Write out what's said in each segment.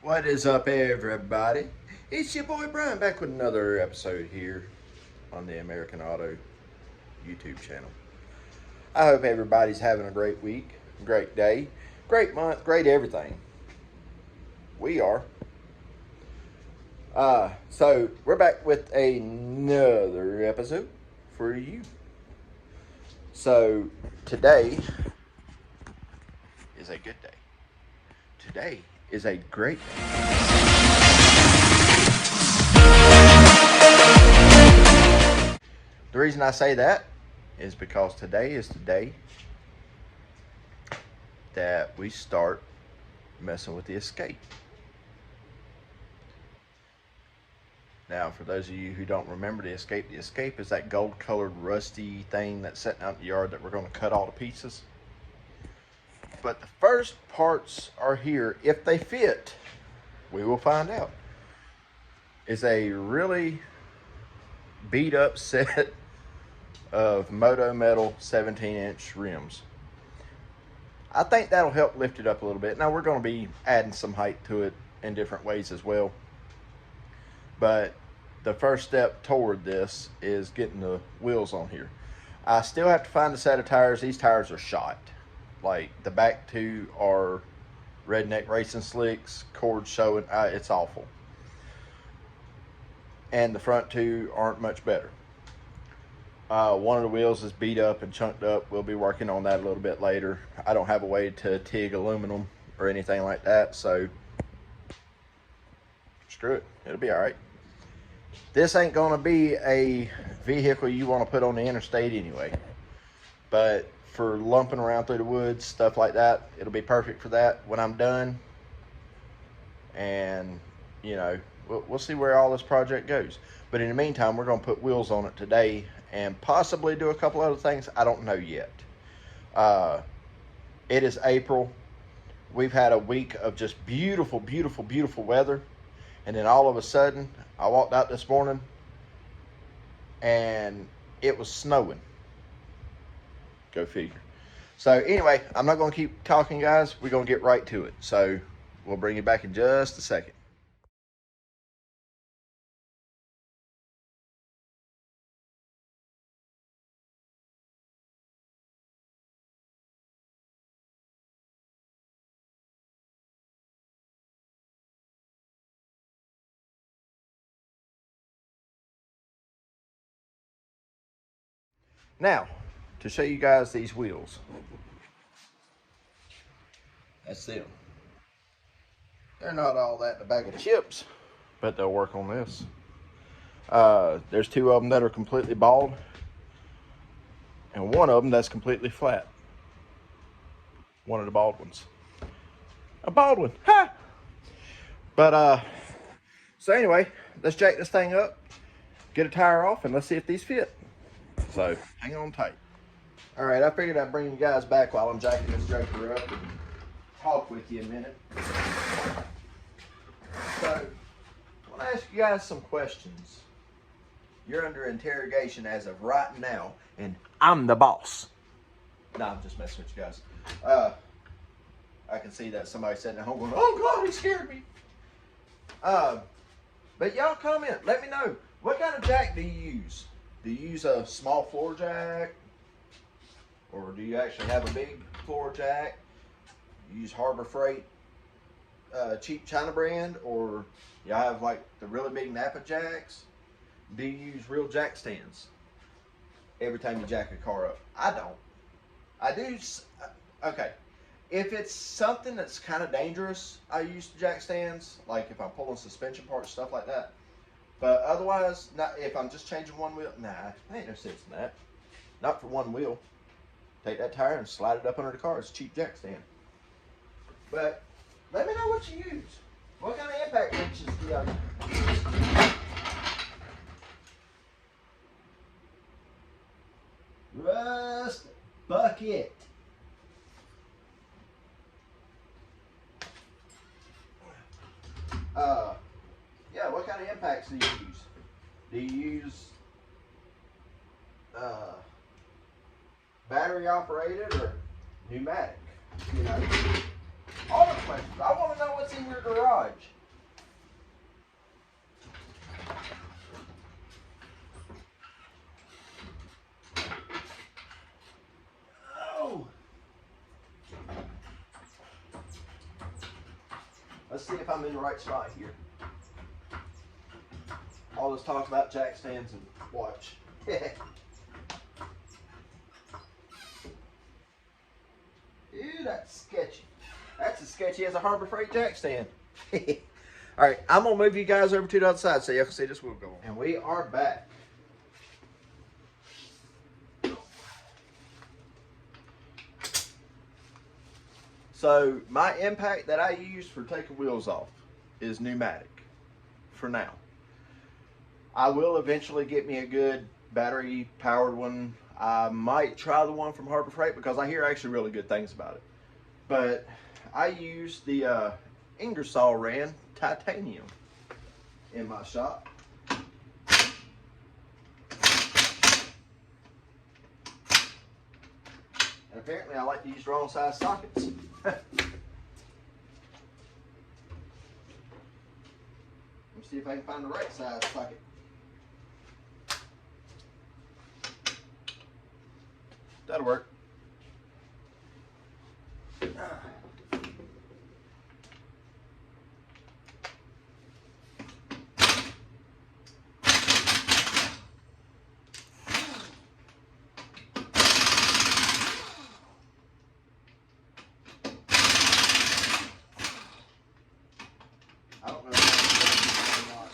What is up, everybody? It's your boy Brian back with another episode here on the American Auto YouTube channel. I hope everybody's having a great week, great day, great month, great everything. We are. So we're back with another episode for you. So today is a good day. Today is a great day. The reason I say that is because today is the day that we start messing with the Escape. Now, for those of you who don't remember the Escape is that gold-colored rusty thing that's sitting out in the yard that we're going to cut all to pieces. But the first parts are here. If they fit, we will find out. It's a really beat up set of Moto Metal 17-inch rims. I think that'll help lift it up a little bit. Now, we're going to be adding some height to it in different ways as well. But the first step toward this is getting the wheels on here. I still have to find a set of tires. These tires are shot. Like, the back two are Redneck Racing Slicks, cord showing. It's awful. And the front two aren't much better. One of the wheels is beat up and chunked up. We'll be working on that a little bit later. I don't have a way to TIG aluminum or anything like that, so screw it. It'll be all right. This ain't going to be a vehicle you want to put on the interstate anyway. But for lumping around through the woods, stuff like that, it'll be perfect for that when I'm done. And, you know, we'll see where all this project goes. But in the meantime, we're going to put wheels on it today and possibly do a couple other things. I don't know yet. It is April. We've had a week of just beautiful, beautiful, beautiful weather. And then all of a sudden, I walked out this morning and it was snowing. Go figure. So anyway, I'm not going to keep talking, guys. We're going to get right to it. So we'll bring you back in just a second. Now, to show you guys these wheels. That's them. They're not all that in a bag of chips, but they'll work on this. There's two of them that are completely bald, and one of them that's completely flat. One of the bald ones. A bald one. Ha! But, so anyway, let's jack this thing up, get a tire off, and let's see if these fit. So, hang on tight. All right, I figured I'd bring you guys back while I'm jacking this joker up and talk with you a minute. So, I want to ask you guys some questions. You're under interrogation as of right now, and I'm the boss. No, I'm just messing with you guys. I can see that somebody sitting at home going, "Oh God, he scared me." But y'all comment. Let me know. What kind of jack do you use? Do you use a small floor jack? Or do you actually have a big floor jack? You use Harbor Freight cheap China brand? Or you have like the really big Napa jacks? Do you use real jack stands every time you jack a car up? I don't. I do. Okay. If it's something that's kind of dangerous, I use jack stands. Like if I'm pulling suspension parts, stuff like that. But otherwise, not if I'm just changing one wheel. Nah, ain't no sense in that. Not for one wheel. Take that tire and slide it up under the car. It's a cheap jack stand. But let me know what you use. What kind of impact wrenches do y'all use? Rust bucket. Yeah, what kind of impacts do you use? Do you use battery operated or pneumatic? You know, all the questions. I want to know what's in your garage. Let's see if I'm in the right spot here. All this talk about jack stands and watch. Ew, that's sketchy. That's as sketchy as a Harbor Freight jack stand. All right, I'm gonna move you guys over to the other side so y'all can see this wheel go on. And we are back. So my impact that I use for taking wheels off is pneumatic for now. I will eventually get me a good battery powered one. I might try the one from Harbor Freight because I hear actually really good things about it. But I use the Ingersoll Rand titanium in my shop. And apparently I like to use wrong size sockets. Let me see if I can find the right size socket. That'll work. I don't know if that's or not.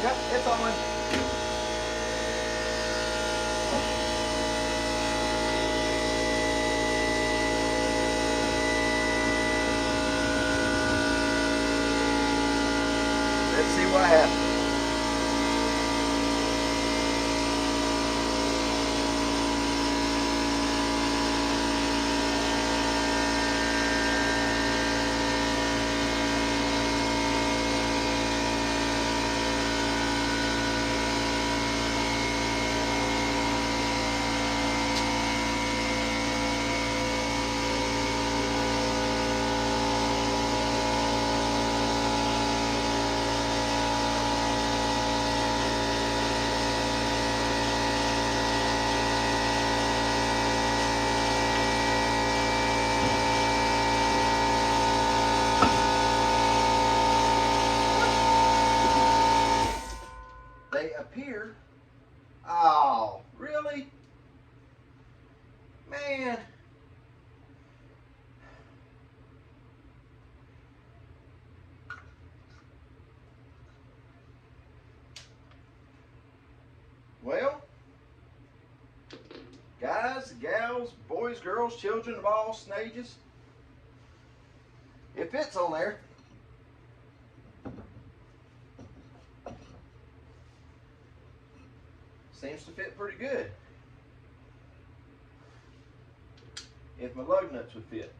Yep, it's on. Let's see what happens. They appear. Oh, really? Man. Well, guys, gals, boys, girls, children of all stages, it fits on there. Seems to fit pretty good. If my lug nuts would fit.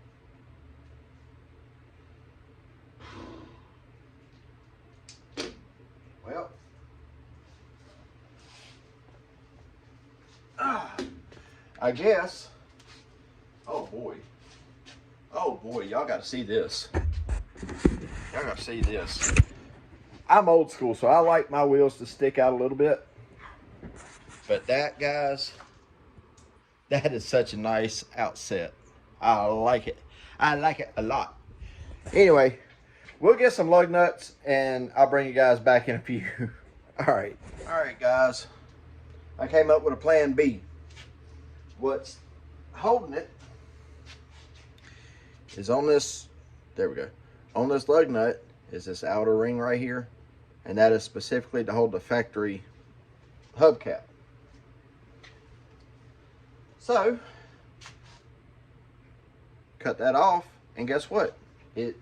Well, I guess. Oh boy, y'all got to see this. Y'all got to see this. I'm old school, so I like my wheels to stick out a little bit. But that, guys, that is such a nice outset. I like it. I like it a lot. Anyway, we'll get some lug nuts and I'll bring you guys back in a few. All right, guys. I came up with a plan B. What's holding it is on this, there we go. On this lug nut is this outer ring right here, and that is specifically to hold the factory hubcap. So, cut that off, and guess what? It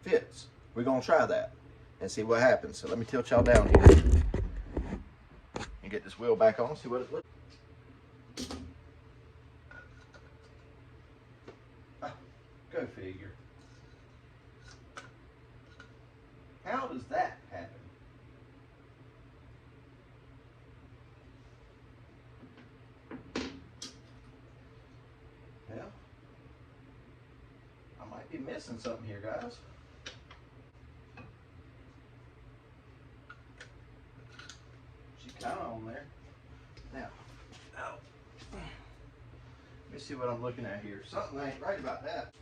fits. We're gonna try that and see what happens. So let me tilt y'all down here and get this wheel back on, see what it looks like. Go figure. How does that happen? Well, I might be missing something here, guys. She's kind of on there. Now, let me see see what I'm looking at here. Something ain't right about that.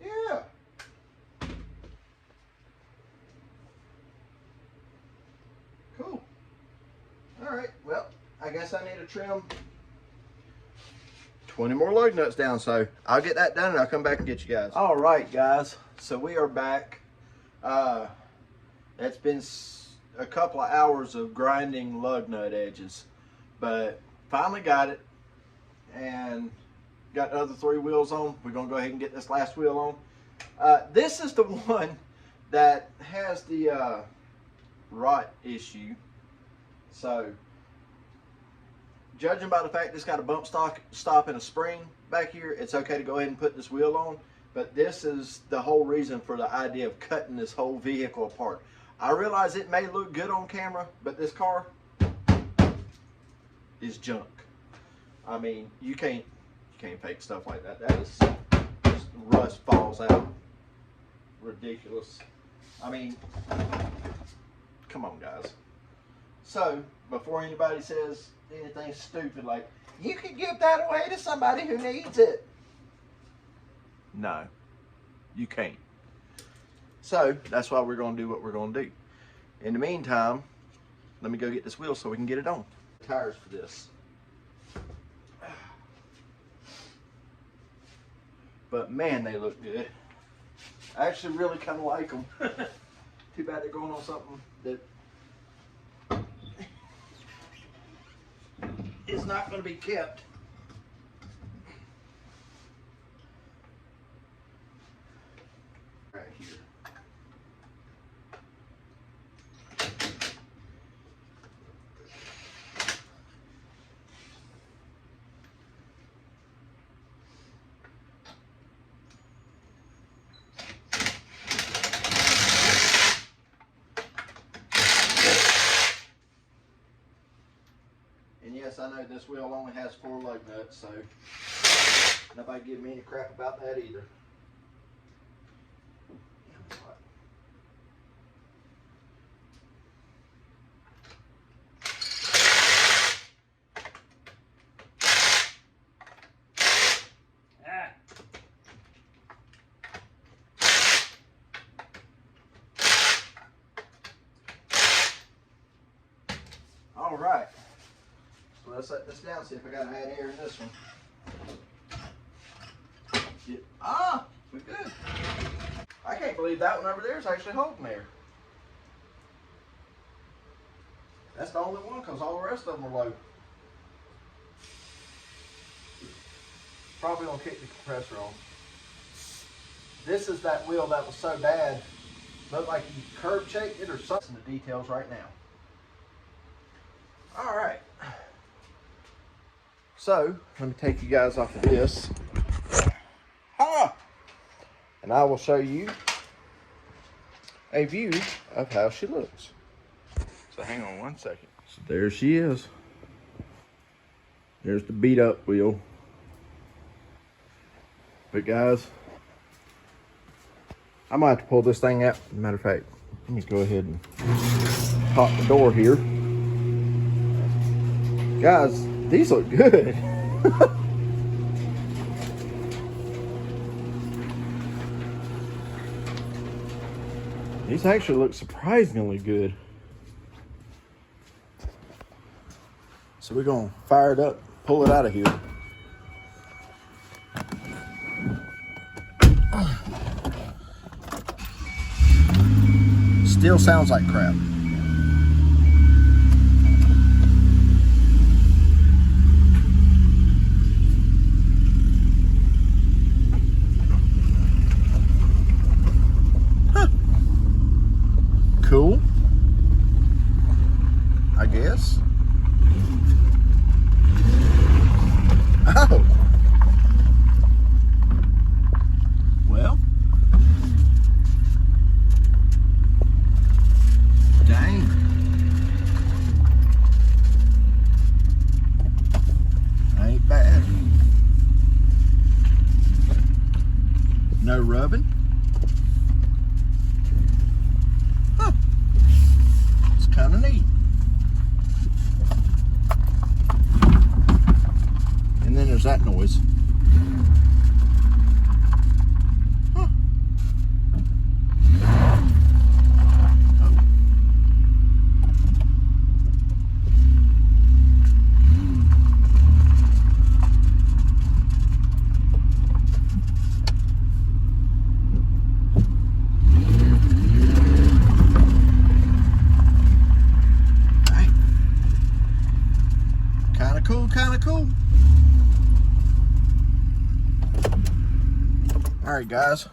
Yeah. Cool. All right, well, I guess I need to trim 20 more lug nuts down, so I'll get that done and I'll come back and get you guys. All right, guys, so we are back. It's been a couple of hours of grinding lug nut edges, but finally got it and got the other 3 wheels on. We're gonna go ahead and get this last wheel on. This is the one that has the rot issue. So, judging by the fact it's got a bump stop and a spring back here, it's okay to go ahead and put this wheel on. But this is the whole reason for the idea of cutting this whole vehicle apart. I realize it may look good on camera, but this car is junk. I mean, you can't fake stuff like that. That is just rust falls out. Ridiculous. I mean, come on, guys. So, before anybody says anything stupid like, you could give that away to somebody who needs it. No, you can't. So, that's why we're going to do what we're going to do. In the meantime, let me go get this wheel so we can get it on. Tires for this. But man, they look good. I actually really kind of like them. Too bad they're going on something that is not going to be kept. Right here. And yes, I know this wheel only has 4 lug nuts, so nobody give me any crap about that either. All right. So let's set this down, see if I got to add air in this one. We're good. I can't believe that one over there is actually holding air. That's the only one because all the rest of them are low. Probably gonna kick the compressor on. This is that wheel that was so bad. Looked like you curb checked it or something. The details right now. All right. So, let me take you guys off of this. And I will show you a view of how she looks. So hang on one second. So there she is. There's the beat up wheel. But guys, I might have to pull this thing out. Matter of fact, let me go ahead and pop the door here. Guys, these look good. These actually look surprisingly good. So we're gonna fire it up, pull it out of here. Still sounds like crap. Cool, I guess. Oh, well, dang. Ain't bad. No rubbing. Kind of neat. of cool, kind of cool. All right, guys.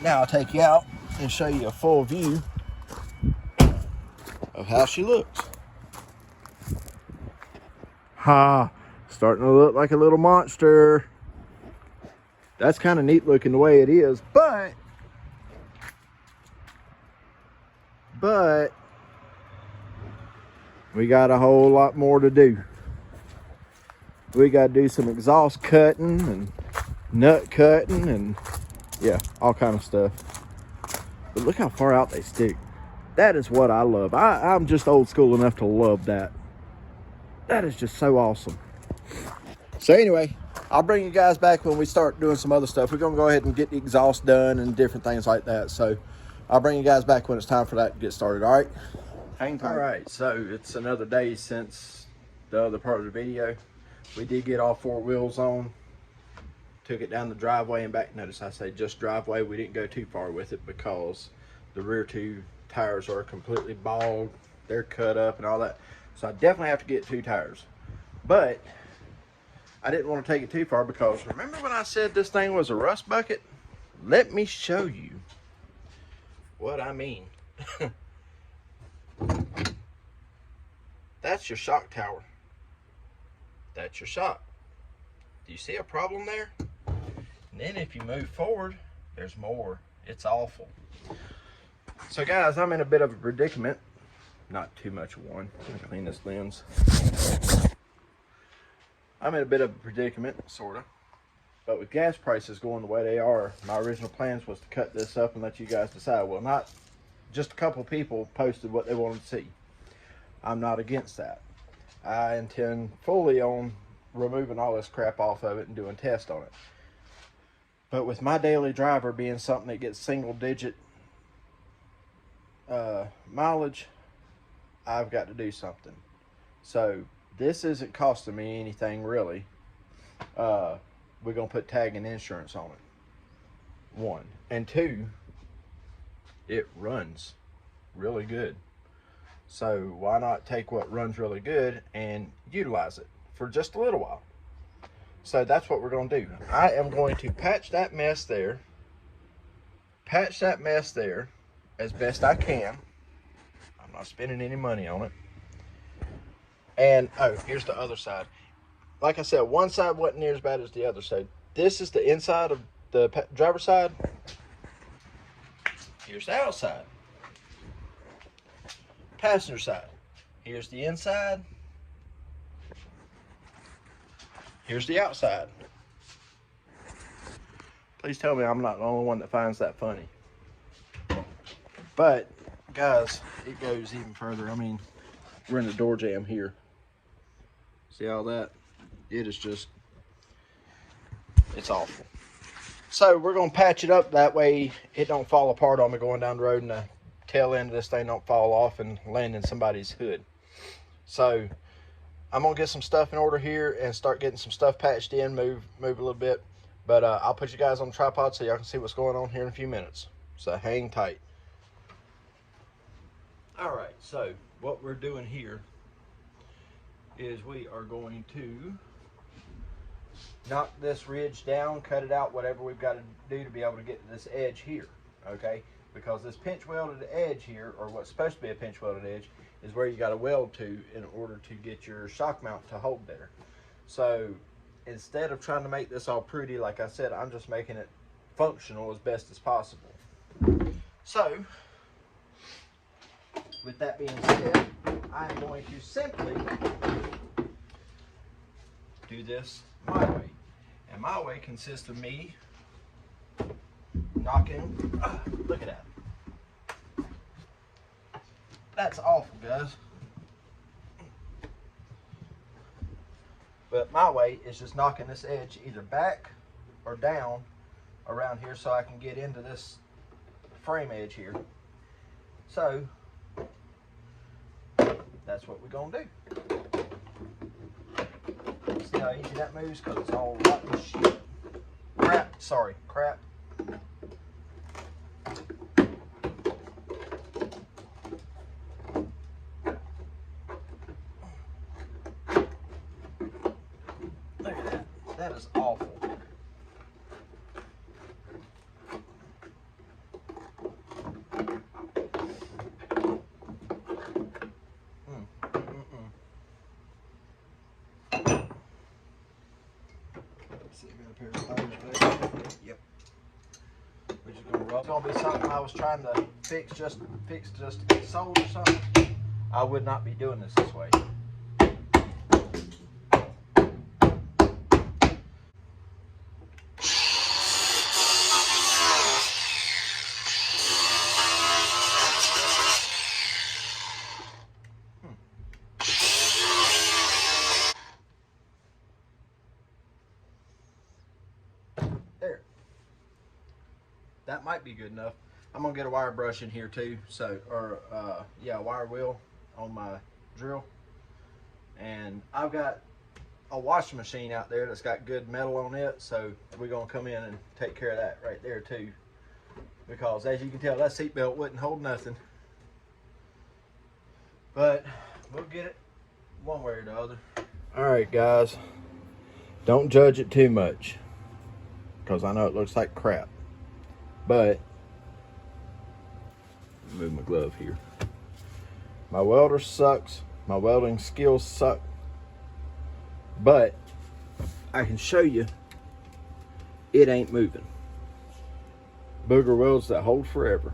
Now I'll take you out and show you a full view of how she looks. Ha, starting to look like a little monster. That's kind of neat looking the way it is, but we got a whole lot more to do. We got to do some exhaust cutting and nut cutting and yeah, all kind of stuff. But look how far out they stick. That is what I love. I'm just old school enough to love that. That is just so awesome. So anyway, I'll bring you guys back when we start doing some other stuff. We're gonna go ahead and get the exhaust done and different things like that. So I'll bring you guys back when it's time for that to get started, all right? Hang tight. All right, so it's another day since the other part of the video. We did get all 4 wheels on. Took it down the driveway and back. Notice I say just driveway. We didn't go too far with it because the rear 2 tires are completely bald. They're cut up and all that. So I definitely have to get 2 tires. But I didn't want to take it too far because remember when I said this thing was a rust bucket? Let me show you what I mean. That's your shock tower. That's your shock. Do you see a problem there? And then if you move forward, there's more. It's awful. So guys, I'm in a bit of a predicament. Not too much of one. Let me clean this lens. I'm in a bit of a predicament, sort of. But with gas prices going the way they are, my original plans was to cut this up and let you guys decide. Well, not just a couple people posted what they wanted to see. I'm not against that. I intend fully on removing all this crap off of it and doing tests on it. But with my daily driver being something that gets single digit mileage, I've got to do something. So this isn't costing me anything really. We're gonna put tag and insurance on it. 1 and 2, it runs really good. So why not take what runs really good and utilize it for just a little while? So that's what we're going to do. I am going to patch that mess there as best I can. I'm not spending any money on it. And oh, here's the other side. Like I said, one side wasn't near as bad as the other side. This is the inside of the driver's side. Here's the outside. Passenger side. Here's the inside. Here's the outside. Please tell me I'm not the only one that finds that funny. But guys, it goes even further. I mean, we're in the door jamb here. See all that? It is just, it's awful. So we're gonna patch it up that way it don't fall apart on me going down the road and the tail end of this thing don't fall off and land in somebody's hood. So I'm gonna get some stuff in order here and start getting some stuff patched in, move a little bit. But I'll put you guys on the tripod so y'all can see what's going on here in a few minutes. So hang tight. All right, so what we're doing here is we are going to knock this ridge down, cut it out, whatever we've got to do to be able to get to this edge here, okay? Because this pinch welded edge here, or what's supposed to be a pinch welded edge, is where you got to weld to in order to get your shock mount to hold there. So instead of trying to make this all pretty, like I said, I'm just making it functional as best as possible. So with that being said, I'm going to simply do this my way. And my way consists of me knocking, look at that. That's awful, guys. But my way is just knocking this edge either back or down around here so I can get into this frame edge here. So that's what we're gonna do. See how easy that moves? Because it's all rotten shit. Crap, sorry, crap. That is awful. See, I got a pair of pliers there. Yep. We're just gonna rub. It's gonna be something I was trying to fix just to get sold or something. I would not be doing this way. There. That might be good enough. I'm gonna get a wire brush in here too. So, yeah, wire wheel on my drill. And I've got a washing machine out there that's got good metal on it. So we're gonna come in and take care of that right there too. Because as you can tell, that seatbelt wouldn't hold nothing. But we'll get it one way or the other. All right, guys. Don't judge it too much, because I know it looks like crap. But, move my glove here. My welder sucks. My welding skills suck. But, I can show you, it ain't moving. Booger welds that hold forever.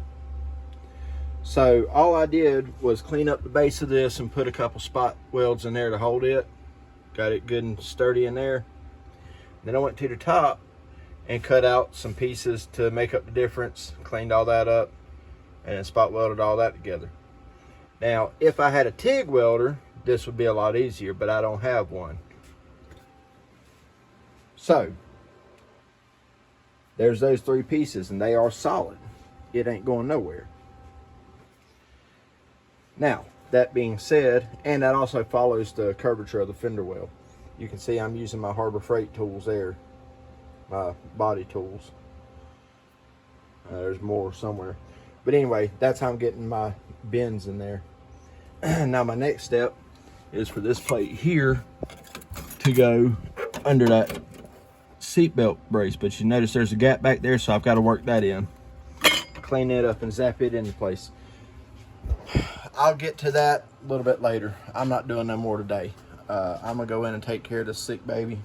So, all I did was clean up the base of this and put a couple spot welds in there to hold it. Got it good and sturdy in there. Then I went to the top and cut out some pieces to make up the difference, cleaned all that up, and then spot welded all that together. Now, if I had a TIG welder, this would be a lot easier, but I don't have one. So, there's those three pieces, and they are solid. It ain't going nowhere. Now, that being said, and that also follows the curvature of the fender well. You can see I'm using my Harbor Freight tools there, my body tools. There's more somewhere. But anyway, that's how I'm getting my bends in there. Now my next step is for this plate here to go under that seatbelt brace. But you notice there's a gap back there, so I've got to work that in. Clean it up and zap it into place. I'll get to that a little bit later. I'm not doing no more today. I'm gonna go in and take care of this sick baby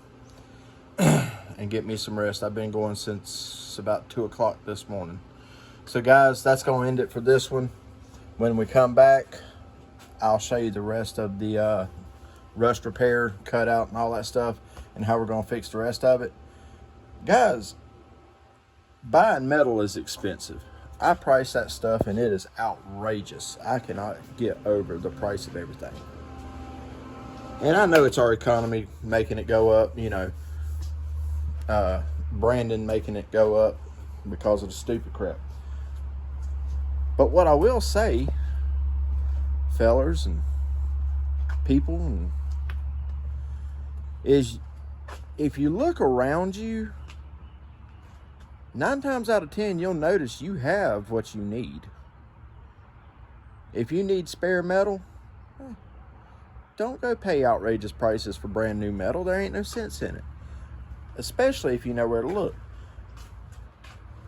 and get me some rest. I've been going since about 2 o'clock this morning. So guys, that's gonna end it for this one. When we come back, I'll show you the rest of the rust repair, cutout and all that stuff, and how we're gonna fix the rest of it. Guys, buying metal is expensive. I price that stuff and it is outrageous. I cannot get over the price of everything. And I know it's our economy making it go up, you know, Brandon making it go up because of the stupid crap. But what I will say, fellers and people, is if you look around you, 9 times out of 10, you'll notice you have what you need. If you need spare metal, don't go pay outrageous prices for brand new metal. There ain't no sense in it. Especially if you know where to look.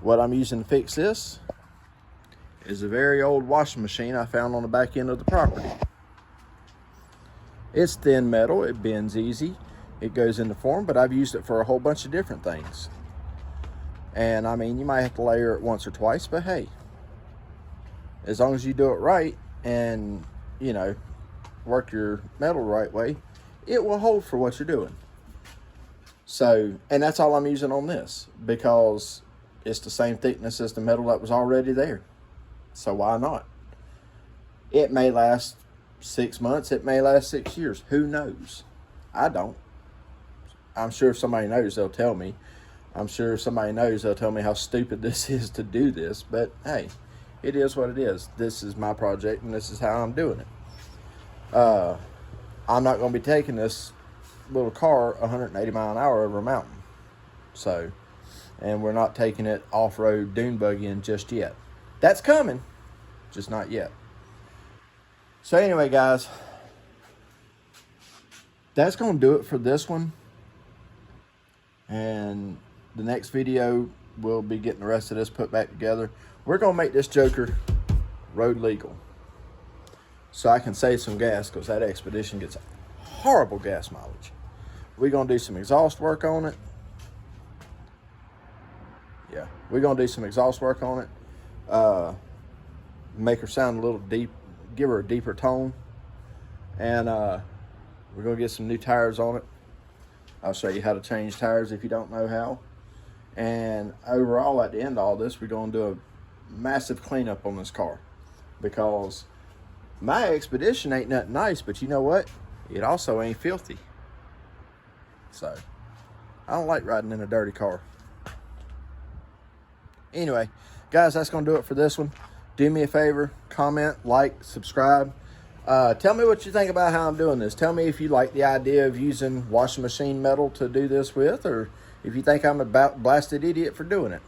What I'm using to fix this is a very old washing machine I found on the back end of the property. It's thin metal, it bends easy, it goes into form, but I've used it for a whole bunch of different things. And I mean, you might have to layer it once or twice, but hey, as long as you do it right and, you know, work your metal the right way, it will hold for what you're doing. So, and that's all I'm using on this, because it's the same thickness as the metal that was already there. So why not? It may last 6 months, it may last 6 years. Who knows? I don't. I'm sure if somebody knows, they'll tell me. I'm sure if somebody knows, they'll tell me how stupid this is to do this. But hey, it is what it is. This is my project, and this is how I'm doing it. I'm not going to be taking this little car 180 mile an hour over a mountain. So, and we're not taking it off-road dune buggying just yet. That's coming, just not yet. So anyway, guys, that's going to do it for this one. And the next video, we'll be getting the rest of this put back together. We're going to make this joker road legal so I can save some gas, because that Expedition gets horrible gas mileage. We're going to do some exhaust work on it. Yeah, we're going to do some exhaust work on it. Make her sound a little deep, give her a deeper tone. And we're going to get some new tires on it. I'll show you how to change tires if you don't know how. And overall, at the end of all this, we're going to do a massive cleanup on this car, because my Expedition ain't nothing nice, but you know what? It also ain't filthy. So, I don't like riding in a dirty car. Anyway, guys, that's going to do it for this one. Do me a favor, comment, like, subscribe. Tell me what you think about how I'm doing this. Tell me if you like the idea of using washing machine metal to do this with, or if you think I'm a blasted idiot for doing it.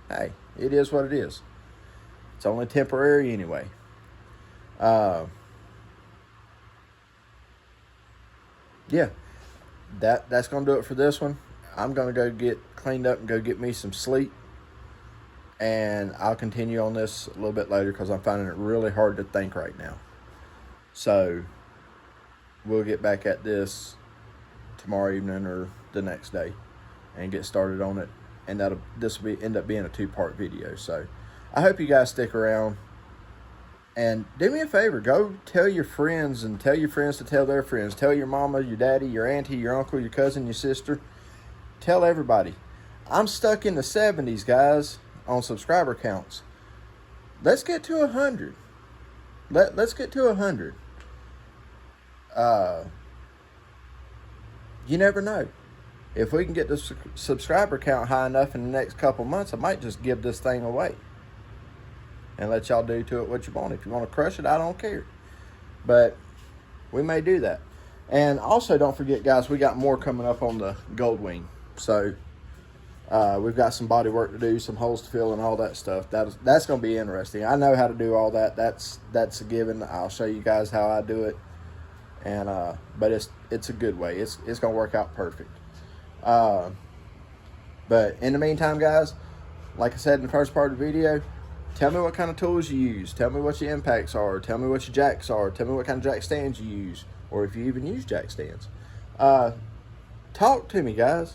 Hey, it is what it is. It's only temporary anyway. Yeah, that's going to do it for this one. I'm going to go get cleaned up and go get me some sleep. And I'll continue on this a little bit later, because I'm finding it really hard to think right now. So we'll get back at this tomorrow evening or the next day and get started on it. And this will end up being a 2-part video. So I hope you guys stick around. And do me a favor, go tell your friends, and tell your friends to tell their friends. Tell your mama, your daddy, your auntie, your uncle, your cousin, your sister. Tell everybody. I'm stuck in the 70s, guys, on subscriber counts. Let's get to 100. Let's get to 100. You never know. If we can get the subscriber count high enough in the next couple months, I might just give this thing away and let y'all do to it what you want. If you want to crush it, I don't care. But we may do that. And also, don't forget, guys, we got more coming up on the Goldwing. So we've got some body work to do, some holes to fill, and all that stuff. That's going to be interesting. I know how to do all that. That's a given. I'll show you guys how I do it. And but it's a good way. It's going to work out perfect. But in the meantime, guys, like I said in the first part of the video, tell me what kind of tools you use. Tell me what your impacts are. Tell me what your jacks are. Tell me what kind of jack stands you use, or if you even use jack stands. Talk to me, guys,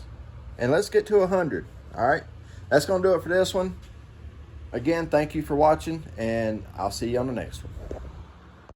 and let's get to 100. All right, that's going to do it for this one. Again, thank you for watching, and I'll see you on the next one.